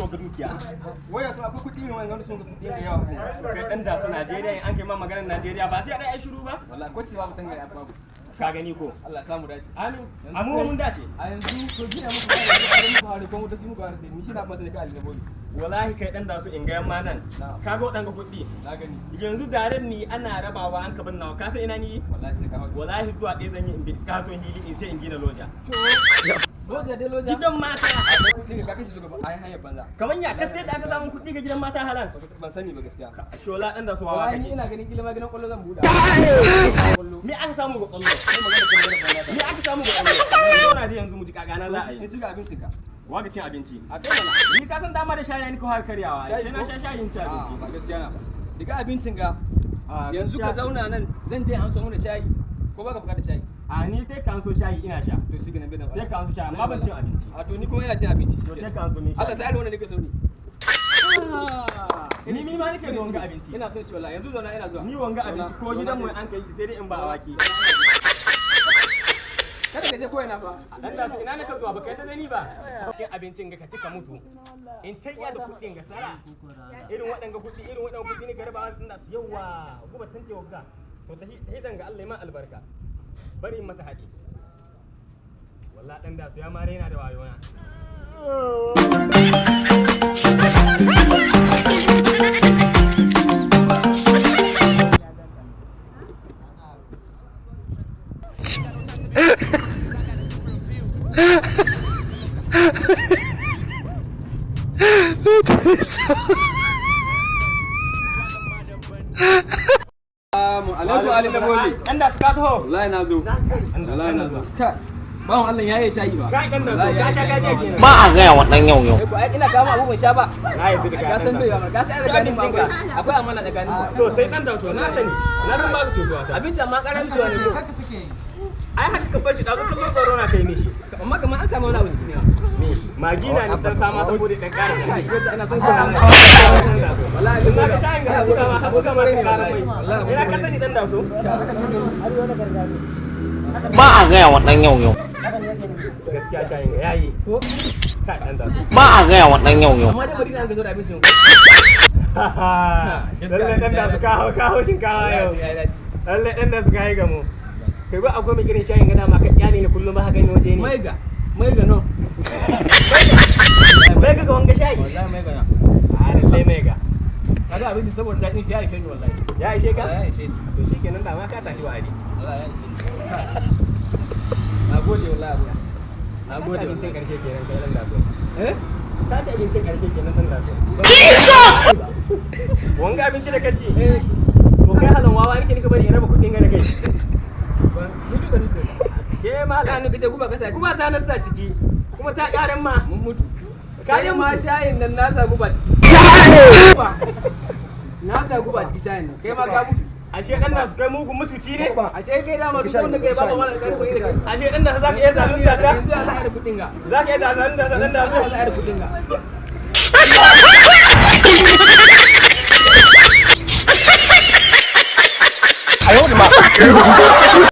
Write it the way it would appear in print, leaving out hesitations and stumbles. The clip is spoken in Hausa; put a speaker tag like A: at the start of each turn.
A: ga dukiya.
B: Waya to akwai kuɗi ne wanda sun ga kuɗi da yawa.
A: Kai dan da su Najeriya in an kai ma maganar Najeriya ba sai a dai shiru ba.
B: Wallahi ko ci babu tanga ya babu.
A: Ka gani ko?
B: Allah ya samu dace.
A: Amin. Amu mun dace.
B: A yanzu to gina muku da hari ko mutum muku har sai ni shi na masa da kai Nabobe.
A: Wallahi kai dan da su in ga yamma nan. Kaga wadanga kuɗi.
B: Na gani.
A: Yanzu daren ni ana rabawa an ka bin nawa. Ka san ina ni?
B: Wallahi sai ka hawo.
A: Wallahi zuwa ɗaya zan yi in bi katon hili in sai in gina loja.
B: Loja dai loja.
A: Gidan mata.
B: Kuɗi ka kashe shugaba ai hanyar banza.
A: Kaman ya ka sai da aka samu kuɗi ga gidan mata halan.
B: Ban sani ba gaskiya.
A: Shola dan da su wawa
B: Wallahi
A: kake.
B: ina ganin kila ma gidan kwallo zan buɗa.
A: Me aka samu ga kwallo? Me aka samu ga kwallo? Zauna da yanzu mu ji kagana za a yi.
B: Kin shiga abincin ka.
A: Waga cin abinci.
B: A kai mana.
A: Ni ka san dama da shayi ni ko har karyawa. Sai na sha shayin ci abinci.
B: Ba gaskiya na ba. Diga abincin ga. Yanzu ka zauna nan zan je an so mana shayi. Ko baka buƙatar shayi?
A: A ni sai kan so shayi ina sha.
B: To shi ganin bidan.
A: Sai kan so shayi amma ban cin abinci.
B: A to ni kuma ina cin abinci.
A: To sai kan so ni.
B: Allah sai alwana nake so ni.
A: Ni ma nake da wanga abinci.
B: Ina son shi wallahi. Yanzu zauna ina zuwa.
A: Ni wanga abinci ko gidan mu an kai shi sai dai in ba awaki.
B: Kada ka je ko ina fa.
A: Dan da su ina naka zuwa baka yadda da ni ba. Kai abincin ga ka cika mutu. In tayya da kuɗin ga sara. Irin waɗanga kuɗi ne ka raba din da su yawa. Guba tante wagga. To ta hidan ga Allah ya ma albarka. Bari in mata haɗi. Wallahi dan da su ya mare yana da wayona.
B: Alhaji Ali Nabobe.
A: Dan da su ka taho.
B: Wallahi na zo. Wallahi na zo. Ka bawon Allah ya yi shayi ba.
A: Kai dan da su ka sha gaje kenan.
C: Ba a gaya wa ɗan yau.
B: Ai ina kawo abu ban sha ba.
A: Na yi duka.
B: Ka san bai ba. Ka san tsakanin mu akwai amana tsakanin mu.
A: So sai dan da su na sani. Na san ba su cutuwa ta.
B: Abinci amma karamci wani ko.
A: Ai haka ka bar shi da zo kallon tsaro na kai mishi.
B: Amma kamar an samu wani abu cikin yawa.
A: Magi na ni dan sama saboda dan ƙara kai.
B: Ina son sa. Wallahi
A: Na ga shayin ga suka ma suka ma ƙara mai. Ina ka sani dan da so.
C: Ba a gaya wa ɗan yau.
A: Gaskiya shayin ga yayi. Ka dan da so.
C: Ba a gaya wa ɗan yau.
B: amma dai bari na ga zo da abincin.
A: Lalle dan da su kawo shinkawa yau. Lalle dan da su kai gamo. Kai ba akwai mai irin shayin ga dama ka kyale ne kullum ba haka ne waje ne.
B: Maiga no.
A: Maiga ga wanga shayi.
B: Wallahi maiga na.
A: A lalle maiga.
B: Kaga abinci saboda daɗin ya ishe ni wallahi.
A: Ya ishe ka?
B: Ya ishe ni.
A: To shikenan da ma ka tafi wa'adi.
B: Allah ya ishe ni. Nagode wallahi abu.
A: Nagode abincin karshe kenan kai dan da so.
B: Eh?
A: Ka ci abincin karshe kenan dan da so. Wanga abinci da kaci. To kai halan wawa nake nika bari in raba kuɗin ga da kai.
B: Mutu ba mutu.
A: Ke ma
B: Da ni kace kuma ka sa ciki.
A: kuma ta nasa ciki. Kuma ta ƙaran ma.
B: Mun mutu.
A: Ka
B: Kai
A: yi
B: ma
A: mutu.
B: shayin nan na sa guba ciki. Na sa guba ciki shayin nan. Kai ma ka mutu.
A: Ashe dan da kai mugun mutuci ne?
B: Ashe kai dama duk wanda kai ba mana kare kuɗi da kai.
A: Ashe dan da zaka iya zalunta ta?
B: Yanzu ya za a yi da kuɗin ga.
A: Zaka iya zalunta ta dan da so.
B: Ya za a yi da kuɗin ga.
C: A yau da ma.